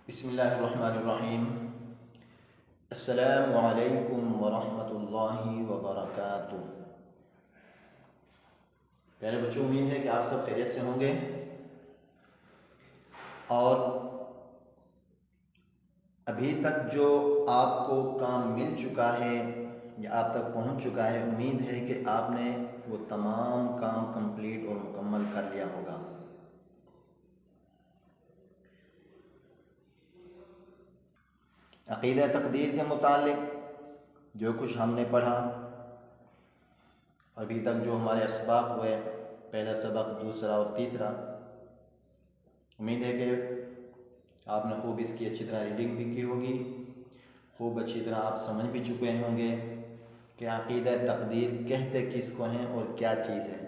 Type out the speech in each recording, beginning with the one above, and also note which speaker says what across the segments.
Speaker 1: بسم اللہ الرحمن الرحیم۔ السلام علیکم ورحمۃ اللہ وبرکاتہ۔ پیارے بچوں، امید ہے کہ آپ سب خیریت سے ہوں گے اور ابھی تک جو آپ کو کام مل چکا ہے یا آپ تک پہنچ چکا ہے، امید ہے کہ آپ نے وہ تمام کام کمپلیٹ اور مکمل کر لیا ہوگا۔ عقیدہ تقدیر کے متعلق جو کچھ ہم نے پڑھا، ابھی تک جو ہمارے اسباق ہوئے، پہلا سبق، دوسرا اور تیسرا، امید ہے کہ آپ نے خوب اس کی اچھی طرح ریڈنگ بھی کی ہوگی، خوب اچھی طرح آپ سمجھ بھی چکے ہوں گے کہ عقیدہ تقدیر کہتے کس کو ہیں اور کیا چیز ہے،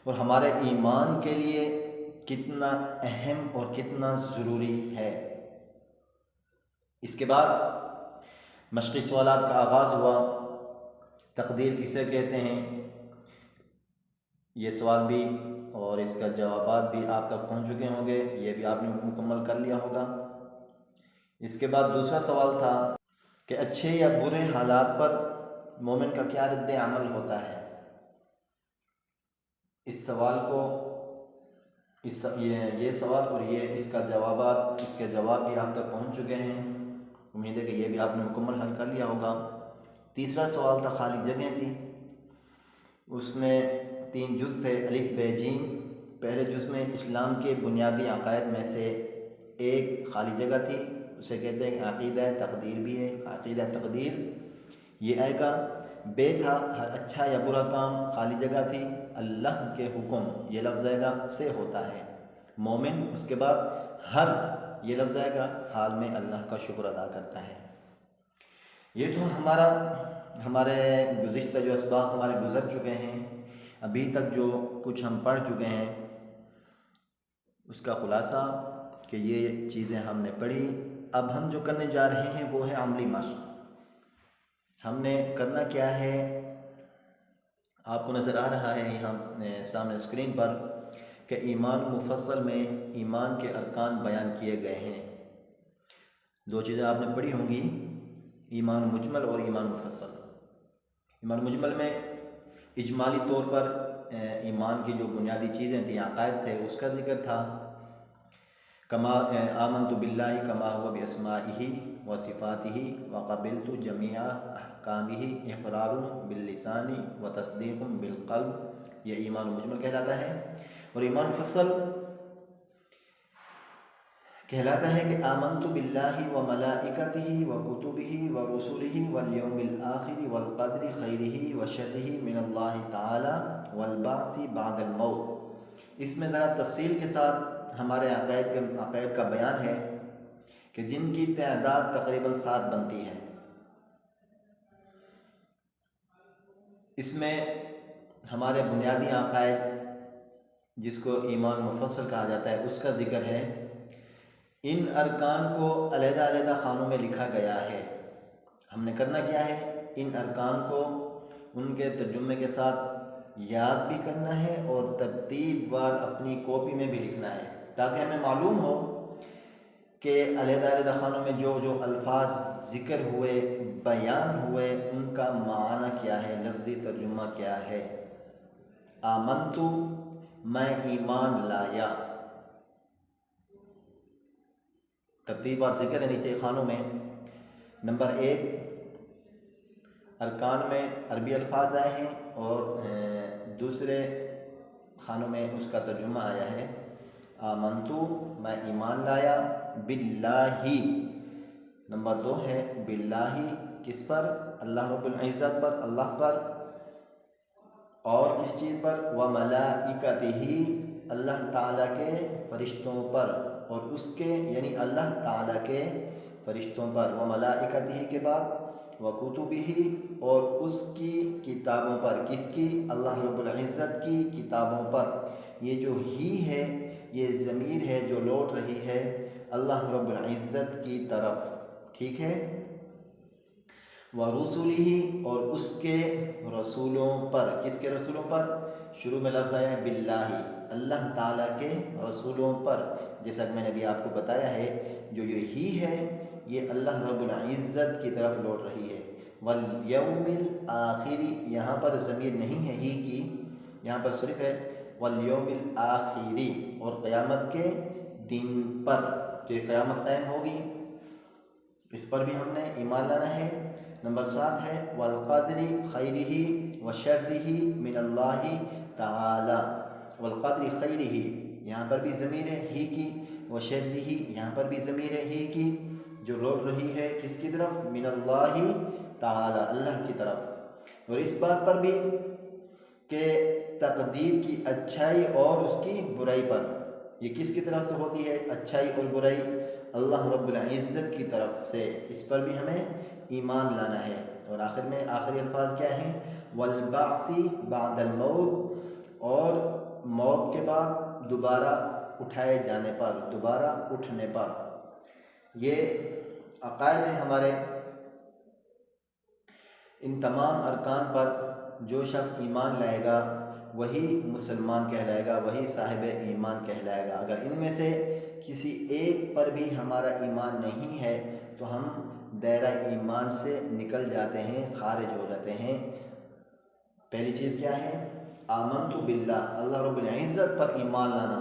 Speaker 1: اور ہمارے ایمان کے لیے کتنا اہم اور کتنا ضروری ہے۔ اس کے بعد مشقی سوالات کا آغاز ہوا۔ تقدیر کسے کہتے ہیں، یہ سوال بھی اور اس کا جوابات بھی آپ تک پہنچ چکے ہوں گے، یہ بھی آپ نے مکمل کر لیا ہوگا۔ اس کے بعد دوسرا سوال تھا کہ اچھے یا برے حالات پر مومن کا کیا رد عمل ہوتا ہے۔ اس سوال کو یہ سوال اور اس کا جوابات، اس کے جواب بھی آپ تک پہنچ چکے ہیں، امید ہے کہ یہ بھی آپ نے مکمل حل کر لیا ہوگا۔ تیسرا سوال تھا خالی جگہیں تھی، اس میں 3 جز تھے، الف ب ج۔ پہلے جز میں اسلام کے بنیادی عقائد میں سے ایک خالی جگہ تھی، اسے کہتے ہیں کہ عقیدہ تقدیر بھی ہے۔ عقیدہ تقدیر یہ آئے گا۔ بے تھا ہر اچھا یا برا کام، خالی جگہ تھی، اللہ کے حکم یہ لفظ آئے گا سے ہوتا ہے مومن۔ اس کے بعد ہر یہ لفظ آئے گا، حال میں اللہ کا شکر ادا کرتا ہے۔ یہ تو ہمارے گزشتہ جو اسباق ہمارے گزر چکے ہیں، ابھی تک جو کچھ ہم پڑھ چکے ہیں، اس کا خلاصہ کہ یہ چیزیں ہم نے پڑھی۔ اب ہم جو کرنے جا رہے ہیں وہ ہے عملی مشق۔ ہم نے کرنا کیا ہے، آپ کو نظر آ رہا ہے یہاں سامنے اسکرین پر کہ ایمان مفصل میں ایمان کے ارکان بیان کیے گئے ہیں۔ 2 چیزیں آپ نے پڑھی ہوں گی، ایمان مجمل اور ایمان مفصل۔ ایمان مجمل میں اجمالی طور پر ایمان کی جو بنیادی چیزیں تھیں، عقائد تھے، اس کا ذکر تھا۔ کما آمنت باللہ کما ہوا باسمائہ و صفاتہ و قبلت جمیع احکامہ اقرار باللسان و تصدیق بالقلب، یہ ایمان مجمل کہلاتا ہے۔ اور ایمان مفصل کہلاتا ہے کہ آمنت باللہ و ملائکتہ و کتبہ و رسلہ والیوم الآخر والقدر خیرہ و شرہ من اللہ تعالی والبعث بعد الموت۔ اس میں ذرا تفصیل کے ساتھ ہمارے عقائد کا بیان ہے کہ جن کی تعداد تقریباً 7 بنتی ہے۔ اس میں ہمارے بنیادی عقائد، جس کو ایمان مفصل کہا جاتا ہے، اس کا ذکر ہے۔ ان ارکان کو علیحدہ علیحدہ خانوں میں لکھا گیا ہے۔ ہم نے کرنا کیا ہے، ان ارکان کو ان کے ترجمے کے ساتھ یاد بھی کرنا ہے اور ترتیب وار اپنی کاپی میں بھی لکھنا ہے، تاکہ ہمیں معلوم ہو کہ علیحدہ علیحدہ خانوں میں جو جو الفاظ ذکر ہوئے، بیان ہوئے، ان کا معنی کیا ہے، لفظی ترجمہ کیا ہے۔ آمنتو، میں ایمان لایا، ترتیب اور ذکر ہے نیچے خانوں میں۔ نمبر 1، ارکان میں عربی الفاظ آئے ہیں اور دوسرے خانوں میں اس کا ترجمہ آیا ہے۔ آمنتو، میں ایمان لایا، باللہ، نمبر 2 ہے باللہ، کس پر، اللہ رب العزت پر، اللہ پر، اور کس چیز پر، وملائکتہ، اللہ تعالیٰ کے فرشتوں پر، اور اس کے یعنی اللہ تعالیٰ کے فرشتوں پر، وملائکتہ کے بعد وکتبہ، اور اس کی کتابوں پر، کس کی، اللہ رب العزت کی کتابوں پر۔ یہ جو ہی ہے، یہ ضمیر ہے جو لوٹ رہی ہے اللہ رب العزت کی طرف، ٹھیک ہے۔ وَرُسُلِهِ، اور اس کے رسولوں پر، کس کے رسولوں پر، شروع میں لفظ آیا ہے باللہ، اللہ تعالیٰ کے رسولوں پر، جیسا کہ میں نے ابھی آپ کو بتایا ہے، جو یہ ہی ہے یہ اللہ رب العزت کی طرف لوٹ رہی ہے۔ والیوم الآخری، یہاں پر ضمیر نہیں ہے ہی کی، یہاں پر صرف ہے والیوم الآخری، اور قیامت کے دن پر، کہ قیامت قائم ہوگی، اس پر بھی ہم نے ایمان لانا ہے۔ نمبر 7 ہے والقدر خیرہ وشرہ من اللہ تعالی، والقدر خیرہ یہاں پر بھی ضمیر ہے ہی کی، وشرہ یہاں پر بھی ضمیر ہے ہی کی، جو لوٹ رہی ہے کس کی طرف؟ من اللہ تعالی، اللہ کی طرف۔ اور اس بات پر بھی کہ تقدیر کی اچھائی اور اس کی برائی پر، یہ کس کی طرف سے ہوتی ہے اچھائی اور برائی؟ اللہ رب العزت کی طرف سے، اس پر بھی ہمیں ایمان لانا ہے۔ اور آخر میں آخری الفاظ کیا ہیں؟ والبعث بعد الموت، اور موت کے بعد دوبارہ اٹھائے جانے پر، دوبارہ اٹھنے پر۔ یہ عقائد ہیں ہمارے، ان تمام ارکان پر جو شخص ایمان لائے گا وہی مسلمان کہلائے گا، وہی صاحب ایمان کہلائے گا۔ اگر ان میں سے کسی ایک پر بھی ہمارا ایمان نہیں ہے تو ہم دائرہ ایمان سے نکل جاتے ہیں، خارج ہو جاتے ہیں۔ پہلی چیز کیا ہے؟ آمنت باللہ، اللہ رب العزت پر ایمان لانا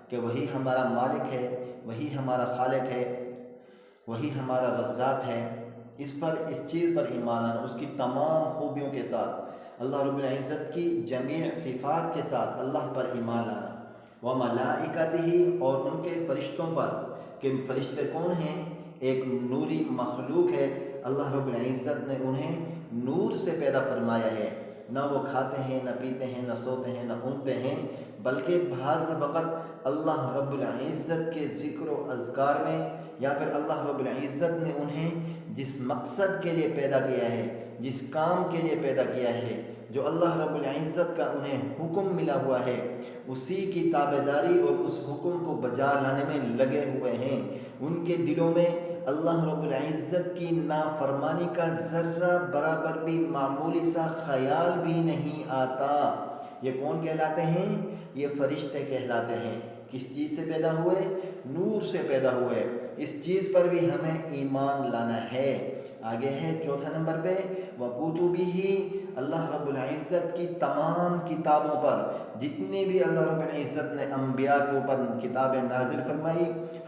Speaker 1: کہ وہی ہمارا مالک ہے، وہی ہمارا خالق ہے، وہی ہمارا رزاق ہے، اس چیز پر ایمان لانا، اس کی تمام خوبیوں کے ساتھ، اللہ رب العزت کی جمیع صفات کے ساتھ اللہ پر ایمان لانا۔ وملائکتہ، اور ان کے فرشتوں پر، کہ فرشتے کون ہیں؟ ایک نوری مخلوق ہے، اللہ رب العزت نے انہیں نور سے پیدا فرمایا ہے، نہ وہ کھاتے ہیں، نہ پیتے ہیں، نہ سوتے ہیں، نہ اونگتے ہیں، بلکہ ہر وقت اللہ رب العزت کے ذکر و اذکار میں، یا پھر اللہ رب العزت نے انہیں جس مقصد کے لیے پیدا کیا ہے، جس کام کے لیے پیدا کیا ہے، جو اللہ رب العزت کا انہیں حکم ملا ہوا ہے، اسی کی تابعداری اور اس حکم کو بجا لانے میں لگے ہوئے ہیں۔ ان کے دلوں میں اللہ رب العزت کی نافرمانی کا ذرہ برابر بھی معمولی سا خیال بھی نہیں آتا۔ یہ کون کہلاتے ہیں؟ یہ فرشتے کہلاتے ہیں۔ کس چیز سے پیدا ہوئے؟ نور سے پیدا ہوئے۔ اس چیز پر بھی ہمیں ایمان لانا ہے۔ آگے ہے چوتھا نمبر پہ وَكُتُبِهِ، اللہ رب العزت کی تمام کتابوں پر، جتنی بھی اللہ رب العزت نے انبیاء کے اوپر کتابیں نازل فرمائی،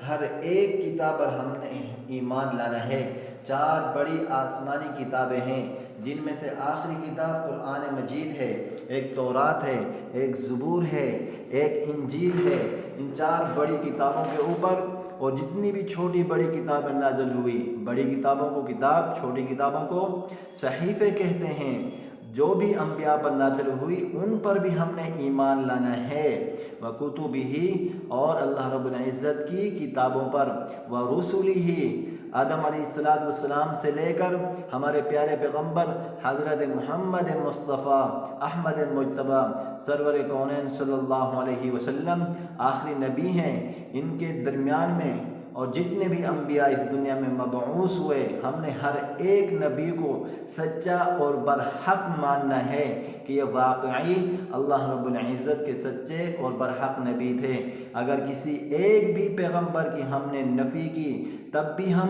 Speaker 1: ہر ایک کتاب پر ہم نے ایمان لانا ہے۔ 4 بڑی آسمانی کتابیں ہیں، جن میں سے آخری کتاب قرآن مجید ہے، ایک تورات ہے، ایک زبور ہے، ایک انجیل ہے۔ ان 4 بڑی کتابوں کے اوپر اور جتنی بھی چھوٹی بڑی کتابیں نازل ہوئی، بڑی کتابوں کو کتاب، چھوٹی کتابوں کو صحیفے کہتے ہیں، جو بھی انبیاء پر نازل ہوئی ان پر بھی ہم نے ایمان لانا ہے۔ وَكُتُبِهِ، اور اللہ رب العزت کی کتابوں پر، وَرُسُلِهِ، آدم علیہ السلام سے لے کر ہمارے پیارے پیغمبر حضرت محمد مصطفیٰ احمد مجتبی سرور کونین صلی اللہ علیہ وسلم آخری نبی ہیں، ان کے درمیان میں اور جتنے بھی انبیاء اس دنیا میں مبعوث ہوئے، ہم نے ہر ایک نبی کو سچا اور برحق ماننا ہے کہ یہ واقعی اللہ رب العزت کے سچے اور برحق نبی تھے۔ اگر کسی ایک بھی پیغمبر کی ہم نے نفی کی تب بھی ہم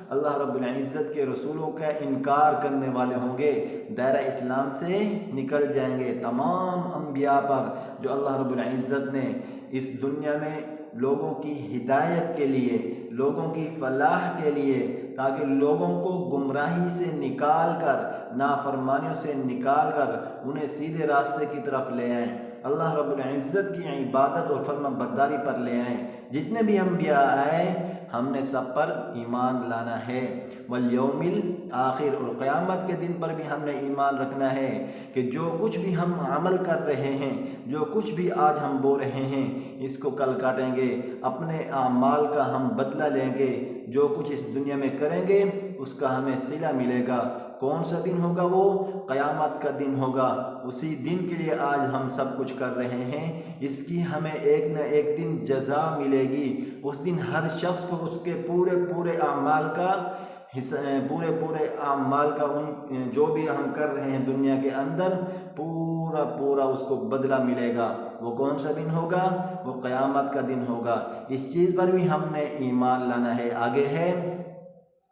Speaker 1: اللہ رب العزت کے رسولوں کا انکار کرنے والے ہوں گے، دائرہ اسلام سے نکل جائیں گے۔ تمام انبیاء پر جو اللہ رب العزت نے اس دنیا میں لوگوں کی ہدایت کے لیے، لوگوں کی فلاح کے لیے، تاکہ لوگوں کو گمراہی سے نکال کر، نافرمانیوں سے نکال کر انہیں سیدھے راستے کی طرف لے آئیں، اللہ رب العزت کی عبادت اور فرما برداری پر لے آئیں۔ جتنے بھی انبیاء آئے ہم نے سب پر ایمان لانا ہے۔ والیوم الآخر، اور قیامت کے دن پر بھی ہم نے ایمان رکھنا ہے کہ جو کچھ بھی ہم عمل کر رہے ہیں، جو کچھ بھی آج ہم بو رہے ہیں، اس کو کل کاٹیں گے، اپنے اعمال کا ہم بدلہ لیں گے، جو کچھ اس دنیا میں کریں گے اس کا ہمیں صلہ ملے گا۔ کون سا دن ہوگا؟ وہ قیامت کا دن ہوگا۔ اسی دن کے لیے آج ہم سب کچھ کر رہے ہیں، اس کی ہمیں ایک نہ ایک دن جزا ملے گی۔ اس دن ہر شخص کو اس کے پورے اعمال کا پورے اعمال کا جو بھی ہم کر رہے ہیں دنیا کے اندر پورا اس کو بدلہ ملے گا۔ وہ کون سا دن ہوگا؟ وہ قیامت کا دن ہوگا۔ اس چیز پر بھی ہم نے ایمان لانا ہے۔ آگے ہے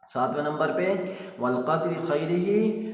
Speaker 1: 7ویں نمبر پہ والقدر خیرہ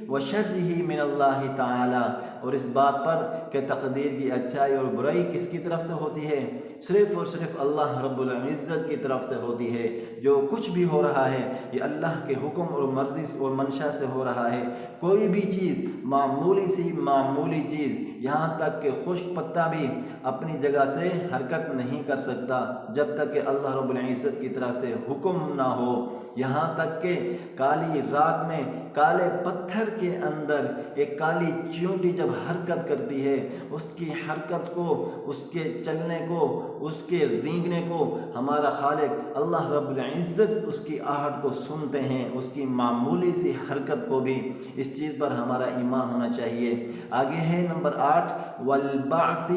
Speaker 1: وشرہ من اللہ تعالی، اور اس بات پر کہ تقدیر کی اچھائی اور برائی کس کی طرف سے ہوتی ہے؟ صرف اور صرف اللہ رب العزت کی طرف سے ہوتی ہے۔ جو کچھ بھی ہو رہا ہے یہ اللہ کے حکم اور مرضی اور منشا سے ہو رہا ہے۔ کوئی بھی چیز، معمولی سی معمولی چیز، یہاں تک کہ خشک پتا بھی اپنی جگہ سے حرکت نہیں کر سکتا جب تک کہ اللہ رب العزت کی طرف سے حکم نہ ہو۔ یہاں تک کہ کالی رات میں کالے پتھر کے اندر ایک کالی چیونٹی جب حرکت کرتی ہے، اس کی حرکت کو، اس کے چلنے کو، اس کے رینگنے کو ہمارا خالق اللہ رب العزت اس کی آہٹ کو سنتے ہیں، اس کی معمولی سی حرکت کو بھی۔ اس چیز پر ہمارا ایمان ہونا چاہیے۔ آگے ہے نمبر 8 والبعث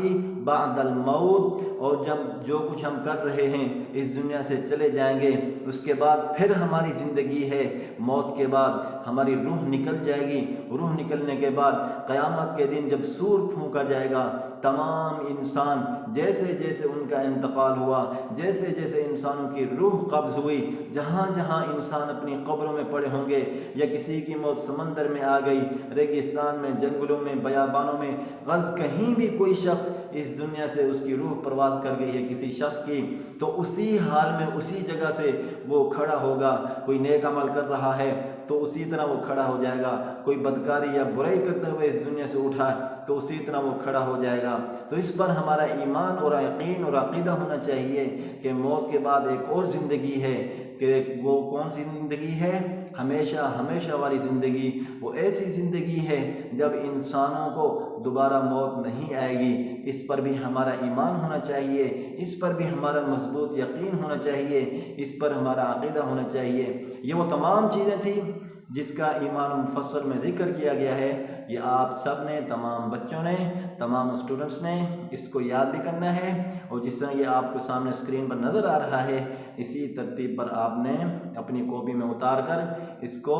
Speaker 1: بعد الموت، اور جب جو کچھ ہم کر رہے ہیں اس دنیا سے چلے جائیں گے، اس کے بعد پھر ہماری زندگی ہے۔ موت کے بعد ہماری روح نکل جائے گی۔ روح نکلنے کے بعد قیامت کے دن جب سور پھونکا جائے گا، تمام انسان جیسے جیسے ان کا انتقال ہوا، جیسے جیسے انسانوں کی روح قبض ہوئی، جہاں جہاں انسان اپنی قبروں میں پڑے ہوں گے، یا کسی کی موت سمندر میں آ گئی، ریگستان میں، جنگلوں میں، بیابانوں میں، غرض کہیں بھی کوئی شخص اس دنیا سے اس کی روح پرواز کر گئی ہے کسی شخص کی، تو اسی حال میں اسی جگہ سے وہ کھڑا ہوگا۔ کوئی نیک عمل کر رہا ہے تو اسی طرح وہ کھڑا ہو جائے گا، کوئی بدکاری یا برائی کرتے ہوئے اس دنیا سے اٹھا تو اسی طرح وہ کھڑا ہو جائے گا۔ تو اس پر ہمارا ایمان اور یقین اور عقیدہ ہونا چاہیے کہ موت کے بعد ایک اور زندگی ہے، کہ وہ کون سی زندگی ہے؟ ہمیشہ ہمیشہ والی زندگی۔ وہ ایسی زندگی ہے جب انسانوں کو دوبارہ موت نہیں آئے گی۔ اس پر بھی ہمارا ایمان ہونا چاہیے، اس پر بھی ہمارا مضبوط یقین ہونا چاہیے، اس پر ہمارا عقیدہ ہونا چاہیے۔ یہ وہ تمام چیزیں تھیں جس کا ایمان مفصل میں ذکر کیا گیا ہے۔ یہ آپ سب نے، تمام بچوں نے، تمام اسٹوڈنٹس نے اس کو یاد بھی کرنا ہے، اور جس طرح یہ آپ کو سامنے اسکرین پر نظر آ رہا ہے، اسی ترتیب پر آپ نے اپنی کاپی میں اتار کر اس کو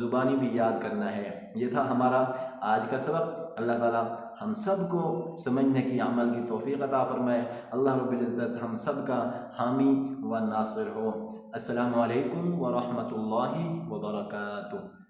Speaker 1: زبانی بھی یاد کرنا ہے۔ یہ تھا ہمارا آج کا سبق۔ اللہ تعالیٰ ہم سب کو سمجھنے کی، عمل کی توفیق عطا فرمائے۔ اللہ رب العزت ہم سب کا حامی و ناصر ہو۔ السلام علیکم ورحمۃ اللہ وبرکاتہ۔